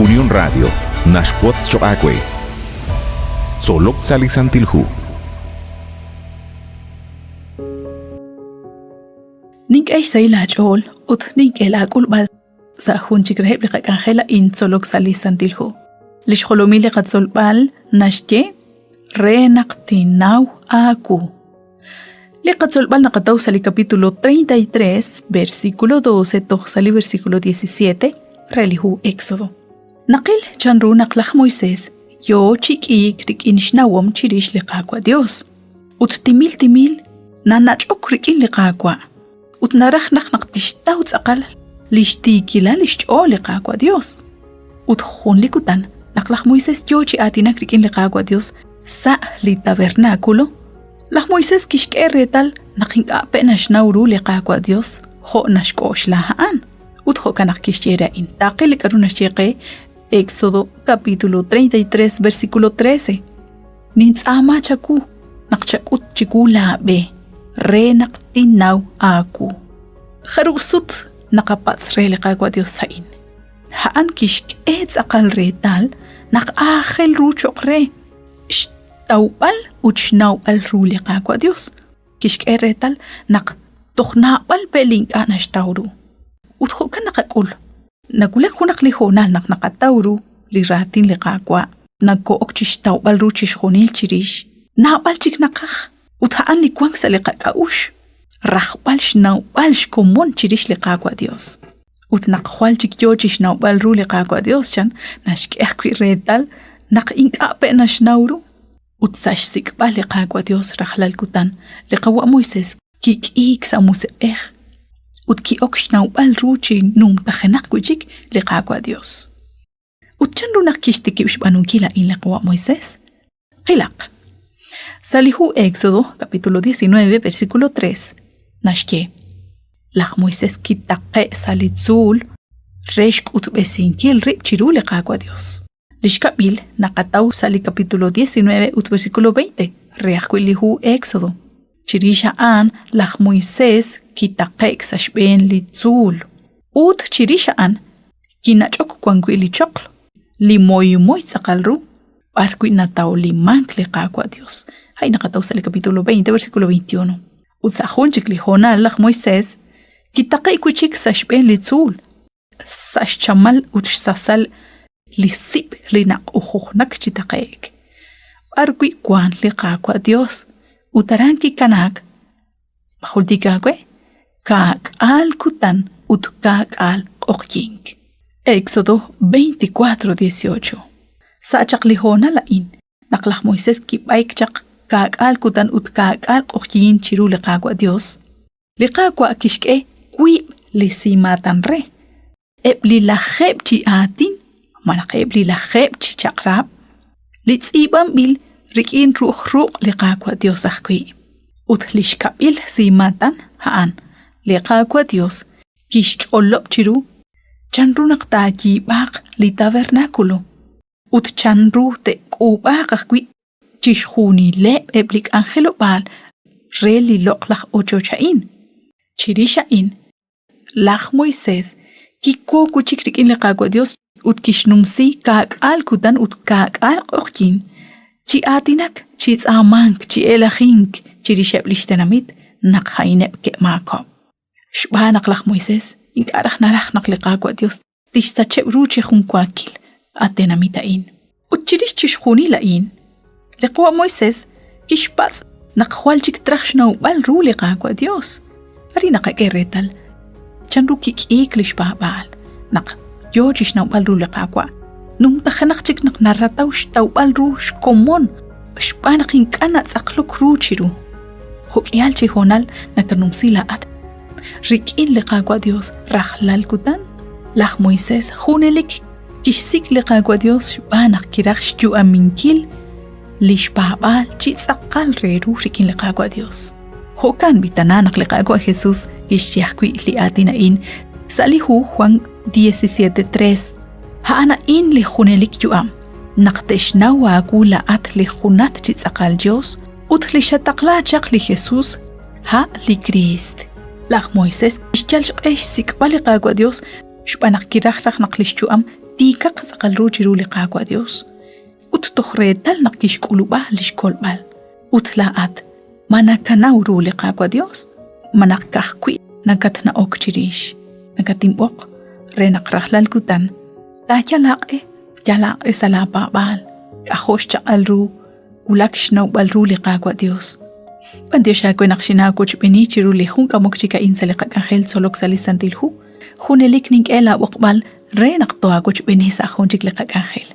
Unión Radio, Nashquots Choacue. Solok Salisantilhu. Nink ay sailachol, ut nink elakul sa hunchik reheb liqak angela in solok salisantilhu. Lish holomile katsolbal nashke renaqtinaw aku. Liqatsolbal nakataw sali capítulo 33, versículo 12, sali versículo 17, relihu Éxodo. Naqil chanru naqlaj Moisés, yo chikik rikin shnawom chirish liqaqwa Dios. Ut timil nanachok rikin liqaqwa. Ut naraj naqtishtaw tzaqal lishtikila lishch'o liqaqwa Dios. Ut jun likutan naqlaj Moisés yo chi atinak rikin liqaqwa Dios sa li tabernáculo. Laj Moisés kishke retal naqinqape nashnawru liqaqwa Dios jo nashkosh lahaan. Ut jo kanak kishiera intaqi likaruna shiqe Éxodo capítulo 33 versículo 13. Nintzama chaku naqchakut chikula be re naqtinaw aku. Kharusut naqapats re liqaqwa Dios sain. Haan kishke tzaqal retal naqakhel ruchok re. Tawbal uchnawbal ru liqaqwa Dios. Kishke retal naq tohnabal belinqa nashtawru. Utjo kan naqakul. Nagulak hunak lihonal naqatawru li ratin liqaqwa. Nagkook chishtawbal ru chishjonil chirish. Nabal chik naqaj. Uthaan likwang sa liqaqaush. Rajbal shnawbal shkomon chirish liqaqwa Dios. Ut naqhwal chik yo chishnawbal ru liqaqwa Dios chan nashkekwi retal naqinqape nashnawru. Utsash sikbal liqaqwa Dios rajlal kutan liqawa Moisés kikik sa museej. Ut ki okshnawbal ruchi num tajenak kuchik liqaqwa Dios. Ut chan runak kishtikib shbanunkila in liqawa Moisés. Qilaq. Salihu Éxodo capítulo 19 versículo 3. Nashke. Laq Moisés kitaqe salitzul reshk utbesinkil rib chiru liqaqwa Dios. Lishkabil naqataw sali capítulo 19 versículo 20. Reajquilihu Éxodo. Chirisha an laq Moisés kitaqek sashben litzul. Ut chirisha an kinachok kwangwi lichokl. Limoy tzaqalru. Arqui nataw limank liqaqwa Dios. Hay naqataw sali capítulo 20 versículo 21. Ut sahunchik lijonal laq Moisés kitaqek kuchik sashben litzul. Sashchamal ut sasal lisip linaq ujuqnak chitaqek. Arqui kwan liqaqwa Dios. Utaranki kanak mahultikakwe kak al kutan ut kak al oqyink. Éxodo 24:18. Sachak lihona lain naqlaj Moisés kibaik chak kak al kutan ut kak al oqyin chiru liqaqwa Dios. Liqaqwa kishke kui lisimatan re. Ebli lajeb chi atin manaqeb li lajeb chi chaqrab. Litzibam bil rikin ruq liqaqwa Dios ahqui. Ut lishkabil simatan haan liqaqwa Dios kishch'olop chiru chanru naqtaji baq li tabernáculo. Ut chanru te qubaq ahqui chishjuni leb eblik angelo bal re li loqlaj ochochain. Chirishain laj Moisés kiko kuchik rikin liqaqwa Dios ut kishnumsi kak al kutan ut kak al oqyin. Chi atinak, chi tsamank, chi elahink, chi risheb lishtenamit, naqhaineb ke maako. Shba naqlaj Moisés, inkaraj naraj naqliqaqwa Dios, tish sacheb ruche junkwakil, atenamitain. Ut chirish chishjuni lain. Liqwa Moisés, kishpats, naqhwal chik trajshnawbal ru liqaqwa Dios. Ari naqakeretal, chanru kikik lishba baal, naq yo chishnawbal ru liqaqwa. Nung tajanak chik nak narataw shtawbal ru shkomon. Shpanak inkana tsaklok ru chiru. Hukyal chihonal nakanumsila at. Rikin liqaqwa Dios rajlal kutan. Laj Moisés hunelik kishsik liqaqwa Dios shpanak kiraq shyu aminkil. Lishpabal chitsaqal reru rikin liqaqwa Dios. Hokan bitananak liqaqwa Jesús kishyahkwi liatinain. Salihu Juan 17:3. Haana in li hunelik yuam. Naqteshnawa gula at li hunat chitsaqal Dios. Ut li shataqla chaq li Jesús. Ha li Christ. Laj Moisés ishchal shqesh sikbali qaqwa Dios. Shpanak kirajraj naqlish yuam tika qasaqal ruchiru liqaqwa Dios. Ut tohretal nakish kuluba lishkolbal. Ut laat manakanauru liqaqwa Dios. Manakahkwi nagatna okchirish. Nagatimbok renaqrahlal kutan. Tachalaqe jalaqe salapabal. Kahosh chaqalru ulakshnaw balru liqaqwa Dios. Pandiosha ko nakshina ko chpini chiru lihun kamokchika insaliqa kanjel solok salisantilhu. Hunelik ning ela wakbal renak toa ko chpini sa hunchik liqa kanjel.